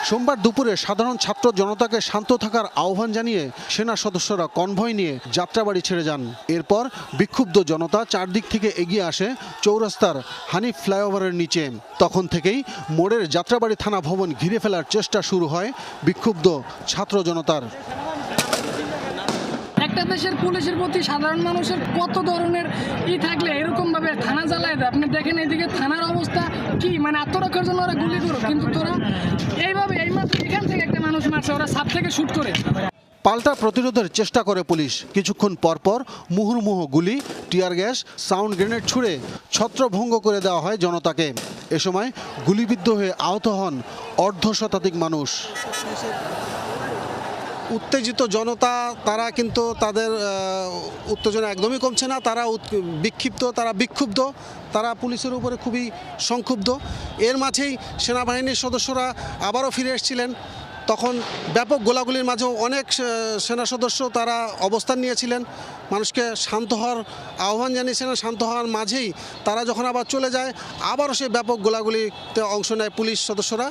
সোমবার দুপুরে সাধারণ ছাত্র জনতাকে শান্ত থাকার আহ্বান জানিয়ে সেনা সদস্যরা কনভয় নিয়ে যাত্রাবাড়ি ছেড়ে যান। এরপর বিক্ষুব্ধ জনতা চারদিক থেকে এগিয়ে আসে চৌরাস্তার হানিফ ফ্লাইওভারের নিচে। তখন থেকেই মোড়ের যাত্রাবাড়ি থানা ভবন ঘিরে ফেলার চেষ্টা শুরু হয় বিক্ষুব্ধ ছাত্র জনতার। একটা দেশের পুলিশের প্রতি সাধারণ মানুষের কত ধরনের থাকলে এরকম ভাবে থানা জ্বালায় দেয়। আপনি দেখেন এইদিকে থানার অবস্থা কি, মানে আত্মরক্ষার জন্য ওরা গুলি করো, কিন্তু তোরা এইভাবে এইমাত্র এখান থেকে একটা মানুষ মারছে, ওরা সাপ থেকে শুট করে। পাল্টা প্রতিরোধের চেষ্টা করে পুলিশ। কিছুক্ষণ পরপর মুহুর্মুহু গুলি, টিয়ার গ্যাস, সাউন্ড গ্রেনেড ছুড়ে ছত্রভঙ্গ করে দেওয়া হয় জনতাকে। এ সময় গুলিবিদ্ধ হয়ে আহত হন অর্ধশতাধিক মানুষ। উত্তেজিত জনতা, তারা কিন্তু তাদের উত্তেজনা একদমই কমছে না। তারা বিক্ষিপ্ত, তারা বিক্ষুব্ধ, তারা পুলিশের উপরে খুবই সংক্ষুব্ধ। এর মাঝেই সেনাবাহিনীর সদস্যরা আবারও ফিরে এসেছিলেন। তখন ব্যাপক গোলাগুলির মাঝেও অনেক সেনা সদস্য তারা অবস্থান নিয়েছিলেন, মানুষকে শান্ত হওয়ার আহ্বান জানিয়েছিলেন। শান্ত হওয়ার মাঝেই তারা যখন আবার চলে যায়, আবারও সেই ব্যাপক গোলাগুলিতে অংশ নেয় পুলিশ সদস্যরা।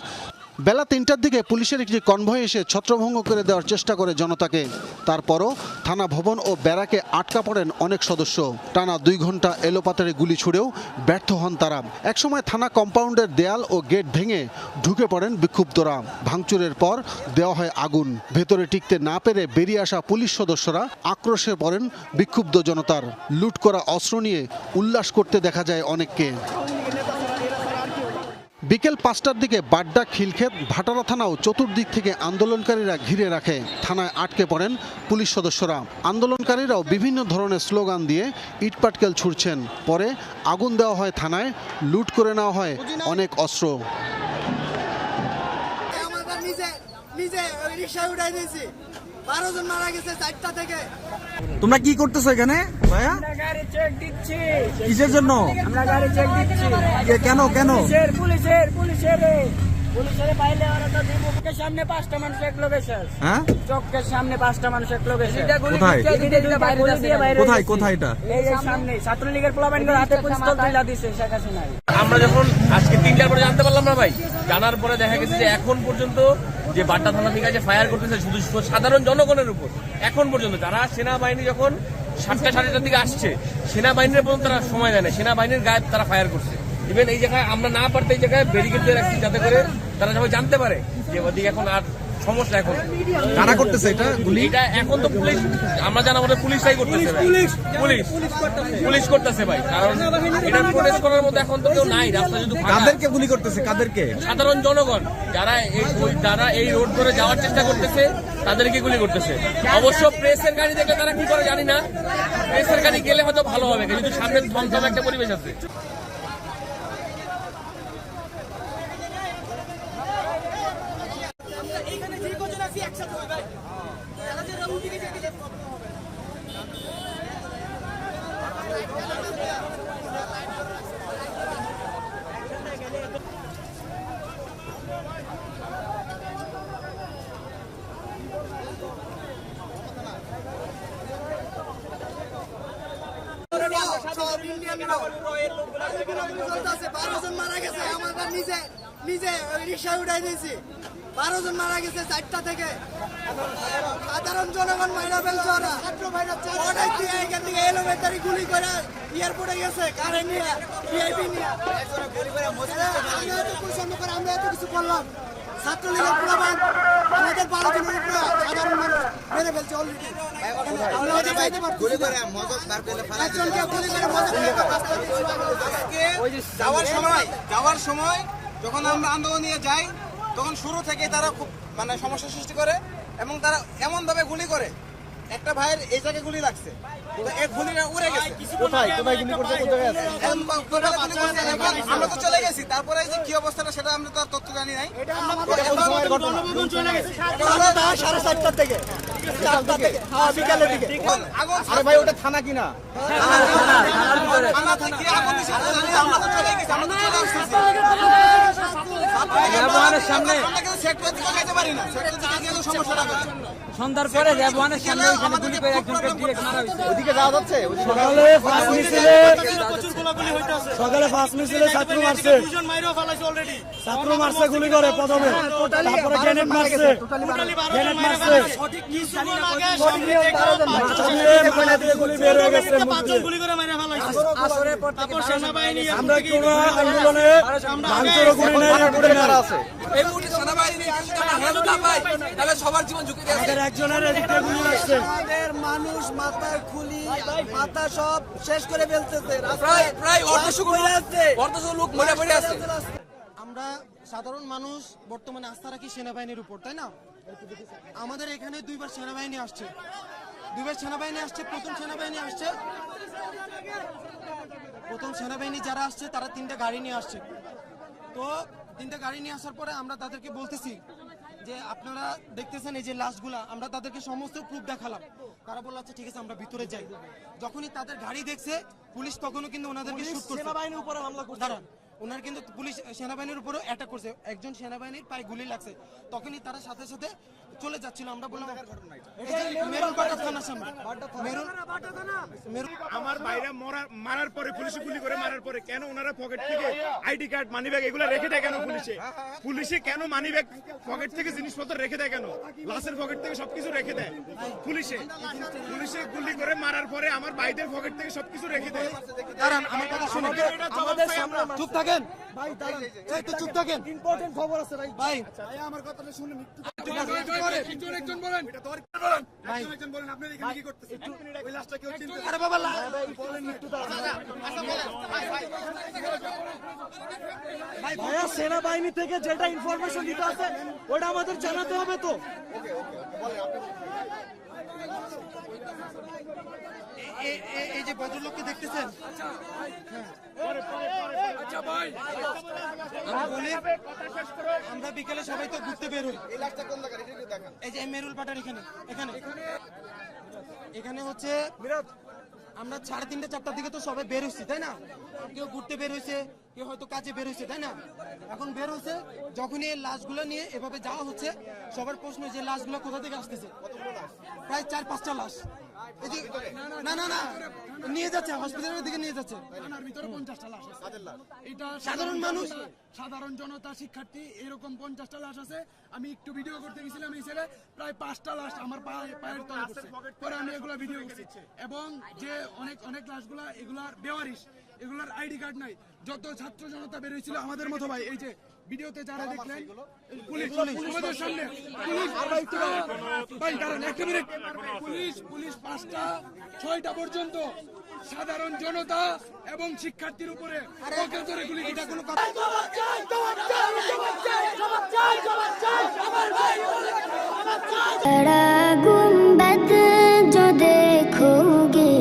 বেলা ৩টার দিকে পুলিশের একটি কনভয় এসে ছত্রভঙ্গ করে দেওয়ার চেষ্টা করে জনতাকে। তারপরও থানা ভবন ও ব্যারাকে আটকা পড়েন অনেক সদস্য। টানা ২ ঘন্টা এলোপাতাড়ি গুলি ছুড়েও ব্যর্থ হন তারা। একসময় থানা কম্পাউন্ডের দেয়াল ও গেট ভেঙে ঢুকে পড়েন বিক্ষুব্ধরা। ভাঙচুরের পর দেওয়া হয় আগুন। ভেতরে টিকতে না পেরে বেরিয়ে আসা পুলিশ সদস্যরা আক্রোশে পড়েন বিক্ষুব্ধ জনতার। লুট করা অস্ত্র নিয়ে উল্লাস করতে দেখা যায় অনেককে। বিকেল ৫টার দিকে বাড্ডা, খিলক্ষেত, ভাটারা থানাও চতুর্দিক থেকে আন্দোলনকারীরা ঘিরে রাখে। থানায় আটকে পড়েন পুলিশ সদস্যরা। আন্দোলনকারীরাও বিভিন্ন ধরনের স্লোগান দিয়ে ইটপাটকেল ছুড়ছেন। পরে আগুন দেওয়া হয় থানায়, লুট করে নেওয়া হয় অনেক অস্ত্র। তোমরা কি করতেছো এখানে ভাইয়া? গাড়ি চেক দিচ্ছি। কিসের জন্য? আমরা গাড়ি চেক দিচ্ছি। কেন কেন? পুলিশের পাইলে ওরা তো দিব। চোখের সামনে 5টা মানুষ এক লোকে শেষ। হ্যাঁ, চোখের সামনে 5টা মানুষ এক লোকে শেষ। কোথায় কোথায় কোথায় কোথায় এটা? এই যে সামনে ছাত্রলীগের পোলাপাইনদের হাতে পিস্তল তুলে দিছে শেখ হাসিনাই। আমরা যখন আজকে 3টার পরে জানতে পারলাম না ভাই, জানার পরে দেখা গেছে যে এখন পর্যন্ত যে বাড্ডা থানা থেকে যে ফায়ার করতেছে শুধু সাধারণ জনগণের উপর। এখন পর্যন্ত যারা সেনাবাহিনী যখন 7টা সাড়ে 7টার দিকে আসছে, সেনাবাহিনীর পর্যন্ত তারা সময় দেয় না, সেনাবাহিনীর গায়ে তারা ফায়ার করছে। ইভেন এই জায়গায় আমরা না পারতে এই জায়গায় ব্যারিকেড দিয়ে রাখছি যাতে করে তারা সবাই জানতে পারে যে ওদিকে এখন আর সমস্যা। এখন কারা করতেছে এটা গুলি? এটা এখন তো পুলিশ, আমরা জানা মতো পুলিশটাই করতেছে ভাই। পুলিশ করতেছে ভাই, কারণ এটা প্রোটেস্ট করার মতো এখন তো কেউ নাই। রাস্তা যদি কাদেরকে গুলি করতেছে? কাদেরকে? সাধারণ জনগণ যারা এই রোড ধরে যাওয়ার চেষ্টা করতেছে তাদেরকে গুলি করতেছে। অবশ্য প্রেসের গাড়ি দেখলে তারা কি করে জানি না, প্রেসের গাড়ি গেলে হয়তো ভালো হবে, কিন্তু সামনে ধমধম একটা পরিবেশ আছে। নিজে রিক্সা উঠাই দিয়েছি। 12 জন মারা গেছে 4টা থেকে। সাধারণ জনগণ মাইরা ফেলছে ওরা। অনেক দিয়ে এখান থেকে এলোমেতারি গুলি করে এয়ারপোর্টে গেছে, কারে নিয়ে, ভিআইপি নিয়ে। আমরা এত কিছু করলাম, ছাত্রলীগের প্রমাণ আমাদের 12 জনের উপরে সাধারণ মানুষ মেরে ফেলছে অলরেডি। আমরা ওদের চাইতে পারছি একজনকে গুলি করে যাওয়ার সময় যখন আমরা আন্দোলন নিয়ে যাই, তখন শুরু থেকে তারা খুব সমস্যা সৃষ্টি করে এবং তারা এমন ভাবে গুলি করে। একটা ভাইয়ের এই জায়গায় গুলি লাগছে, এই গুলিটা উড়ে গেছে। কোথায় কোথায় গুলি করতে? আমরা তো চলে গেছি, তারপরে এই যে কি অবস্থাটা সেটা আমরা তো তথ্য জানি নাই। সাড়ে 7টার থেকে বিকালের দিকে। আরে ভাই ওটা থানা কিনা? থানা থেকে আগুন দিছে, আমরা তো চলে গেছি, আমরা তো চলে আসছি। সামনে সমস্যাটা সন্ধ্যার পরে রেবওয়ানের সামনে ওইখানে গুলি করে একজনকে ডিরেক্ট মারা হয়েছে। ওদিকে যাওয়া যাচ্ছে? সকালে ফার্স্ট মিছিলে ছাত্র মারছে, গুলি করে প্রথমে। তারপরে গ্রেনেড মারছে, গ্রেনেড মারছে, গুলি বের হয়ে গেছে আমরা কোনো আন্দোলনে ভাঙচুর গুলি নেই করে না আমাদের একজনের এদিকে গুলি লাগছে আমাদের মানুষ মাথার খুলি মাথা সব শেষ করে ফেলতেছে প্রায় লোক মরে পড়ে আছে। আমরা সাধারণ মানুষ বর্তমানে আস্থা রাখি সেনাবাহিনীর উপর, তাই না? আমাদের এখানে দুইবার সেনাবাহিনী আসছে, প্রথম সেনাবাহিনী যারা আসছে তারা 3টা গাড়ি নিয়ে আসছে। তো 3টা গাড়ি নিয়ে আসার পরে আমরা তাদেরকে বলতেছি যে আপনারা দেখতেছেন এই যে লাশগুলা, আমরা তাদেরকে সমস্ত প্রুফ দেখালাম। তারা বলল আচ্ছা ঠিক আছে আমরা ভিতরে যাই। যখনই তাদের গাড়ি দেখছে পুলিশ তখনও কিন্তু ওনাদেরকে শুট করছে, সেনাবাহিনীর উপরে হামলা করছে। ওনার কিন্তু পুলিশ সেনাবাহিনীর উপরে অ্যাটাক করছে, একজন সেনাবাহিনীর পায়ে গুলি লাগছে। তখনই তারা সাথে সাথে চলে যাচ্ছিল। আমরা বললাম মেরুল বাটা থানার সামনে, আমার বাইরে মারার পরে পুলিশে গুলি করে মারার পরে কেন ওনারা পকেট থেকে আইডি কার্ড মানি ব্যাগ এগুলো রেখে দেয় কেন? পুলিশে কেন মানি ব্যাগ পকেট থেকে জিনিসপত্র রেখে দেয় কেন? লাশের পকেট থেকে সবকিছু রেখে দেয় পুলিশে গুলি করে মারার পরে আমার ভাইদের পকেট থেকে সবকিছু রেখে দেয়। দাঁড়ান আমার কথা শুনুন, চুপ থাকেন ভাই, দাঁড়ান একটু চুপ থাকেন, ইম্পর্টেন্ট খবর আছে ভাই। ভাই আমার কথাটা শুনুন আরে বাবা ভাইয়া সেনাবাহিনী থেকে যেটা ইনফরমেশন দিতে আছে ওটা আমাদের জানাতে হবে। তো এই যে ভদ্রলোককে দেখতেছেন, আমরা বিকেলে সবাই তো ঘুরতে বের হই। এই যে মেরুল পাটার এখানে হচ্ছে আমরা 3:30 4টার দিকে তো সবাই বের হয়েছি, তাই না? কেউ ঘুরতে বের হয়েছে, কেউ হয়তো কাজে বের হয়েছে, তাই না? এখন বের হয়েছে যখনই এই লাশগুলো নিয়ে এভাবে যাওয়া হচ্ছে, সবার প্রশ্ন যে লাশগুলো কোথা থেকে আসতেছে। প্রায় 4-5টা লাশ না না না নিয়ে যাচ্ছে, হসপিটালের দিকে নিয়ে যাচ্ছে। ভিতরে 50টা লাশ আছে। এটা সাধারণ মানুষ, সাধারণ জনতা, শিক্ষার্থী, এরকম 50টা লাশ আছে। আমি একটু ভিডিও করতে গেছিলাম, এই ছেলে প্রায় 5টা লাশ আমার পায়ের তলে পড়ছে। পরে আমি এগুলো ভিডিও করছি। এবং যে অনেক লাশগুলা এগুলার বেওয়ারিশ, এগুলার আইডি কার্ড নাই। যত ছাত্র জনতা বের হয়েছিল আমাদের মতো ভাই, এই যে ভিডিওতে যারা দেখলেন পুলিশ আমাদের সামনে ভাই দাঁড়ান একটা মিনিট, পুলিশ 5টা 6টা পর্যন্ত সাধারণ জনতা এবং শিক্ষার্থীর উপরে গুলি। এটা কোনো কথা गुंबद जो देखोगे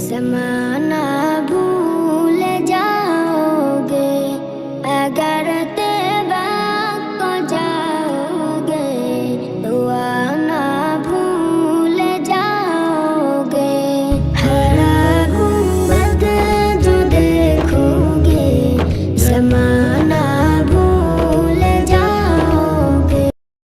समा